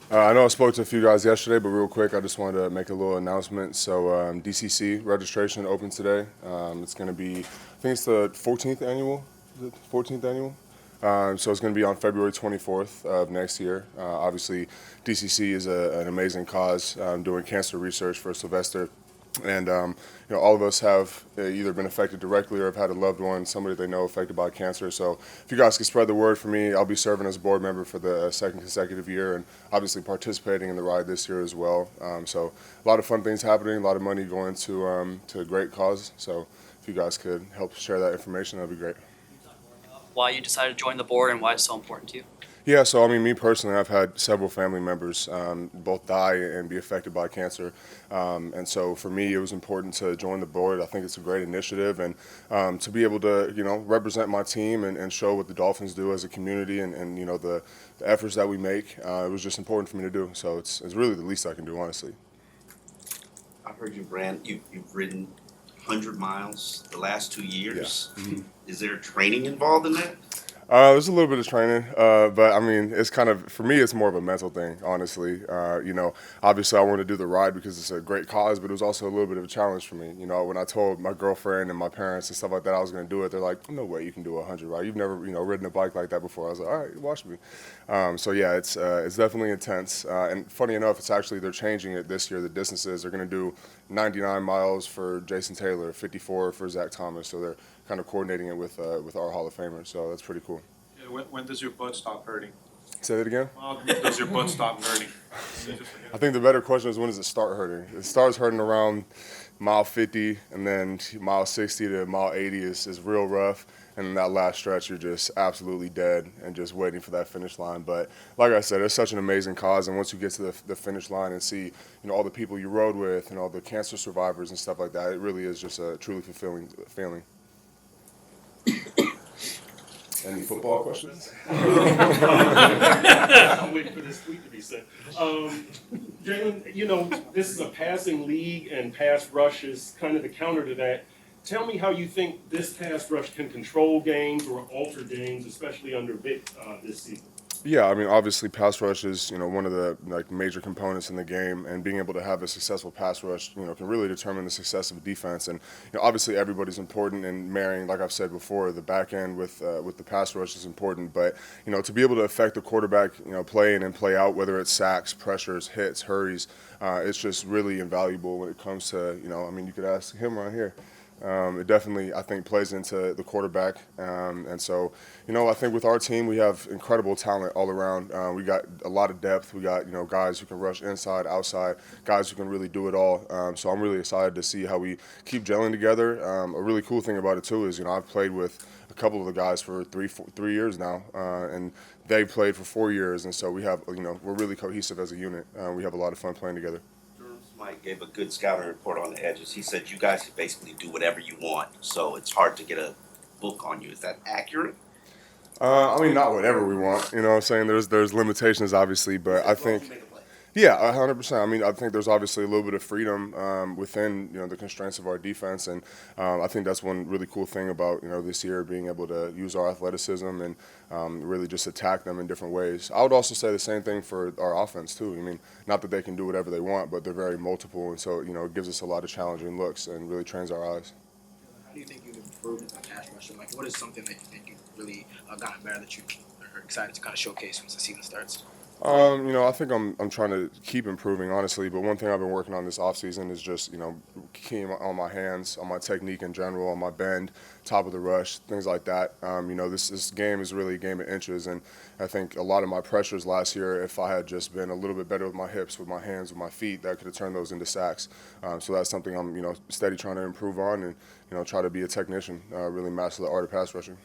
I know I spoke to a few guys yesterday, but real quick, I just wanted to make a little announcement. So DCC registration opens today. It's going to be, I think it's the 14th annual. Is it 14th annual? So it's going to be on February 24th of next year. Obviously, DCC is an amazing cause doing cancer research for Sylvester. And all of us have either been affected directly or have had a loved one, somebody they know affected by cancer. So if you guys could spread the word for me, I'll be serving as a board member for the second consecutive year, and obviously participating in the ride this year as well. So a lot of fun things happening, a lot of money going to a great cause. So if you guys could help share that information, that'd be great. Why you decided to join the board and why it's so important to you? Yeah, so I mean, me personally, I've had several family members both die and be affected by cancer, and so for me, it was important to join the board. I think it's a great initiative, and to be able to, represent my team and show what the Dolphins do as a community, and the efforts that we make. It was just important for me to do. So it's really the least I can do, honestly. I've heard you've ridden 100 miles the last 2 years. Yeah. Mm-hmm. Is there training involved in that? There's a little bit of training, but I mean, it's kind of, for me, it's more of a mental thing, honestly. Obviously I wanted to do the ride because it's a great cause, but it was also a little bit of a challenge for me. When I told my girlfriend and my parents and stuff like that I was going to do it, they're like, no way you can do a 100 ride. You've never, ridden a bike like that before. I was like, all right, watch me. So yeah, it's definitely intense. And funny enough, they're changing it this year, the distances. They're going to do 99 miles for Jason Taylor, 54 for Zach Thomas. So they're kind of coordinating it with our Hall of Famers. So that's pretty cool. Yeah, when does your butt stop hurting? Say that again? Well, does your butt stop hurting? I think the better question is, when does it start hurting? It starts hurting around mile 50, and then mile 60 to mile 80 is real rough. And in that last stretch, you're just absolutely dead and just waiting for that finish line. But like I said, it's such an amazing cause. And once you get to the finish line and see, all the people you rode with and all the cancer survivors and stuff like that, it really is just a truly fulfilling feeling. Any football questions? I'm waiting for this tweet to be sent. Jaelan, this is a passing league, and pass rush is kind of the counter to that. Tell me how you think this pass rush can control games or alter games, especially under Vic this season. Yeah, I mean, obviously, pass rush is one of the major components in the game, and being able to have a successful pass rush, can really determine the success of a defense. And obviously, everybody's important in marrying, like I've said before, the back end with the pass rush is important. But to be able to affect the quarterback, play in and play out, whether it's sacks, pressures, hits, hurries, it's just really invaluable when it comes to you could ask him right here. It definitely, I think, plays into the quarterback. And so, I think with our team, we have incredible talent all around. We got a lot of depth. We got, guys who can rush inside, outside, guys who can really do it all. So I'm really excited to see how we keep gelling together. A really cool thing about it, too, is, I've played with a couple of the guys for 3 years now, and they played for 4 years. And so we have, we're really cohesive as a unit. We have a lot of fun playing together. Mike gave a good scouting report on the edges. He said you guys can basically do whatever you want, so it's hard to get a book on you. Is that accurate? I mean, not whatever we want. You know what I'm saying? There's limitations, obviously, but I think, yeah, 100%. I mean, I think there's obviously a little bit of freedom within the constraints of our defense, and I think that's one really cool thing about this year, being able to use our athleticism and really just attack them in different ways. I would also say the same thing for our offense too. I mean, not that they can do whatever they want, but they're very multiple, and so it gives us a lot of challenging looks and really trains our eyes. How do you think you've improved in the pass rush? Like, what is something that you think you've really gotten better that you are excited to kind of showcase once the season starts? I think I'm trying to keep improving, honestly. But one thing I've been working on this offseason is just, keeping on my hands, on my technique in general, on my bend, top of the rush, things like that. This game is really a game of inches, and I think a lot of my pressures last year, if I had just been a little bit better with my hips, with my hands, with my feet, that could have turned those into sacks. So that's something I'm, steady trying to improve on, and try to be a technician, really master the art of pass rushing.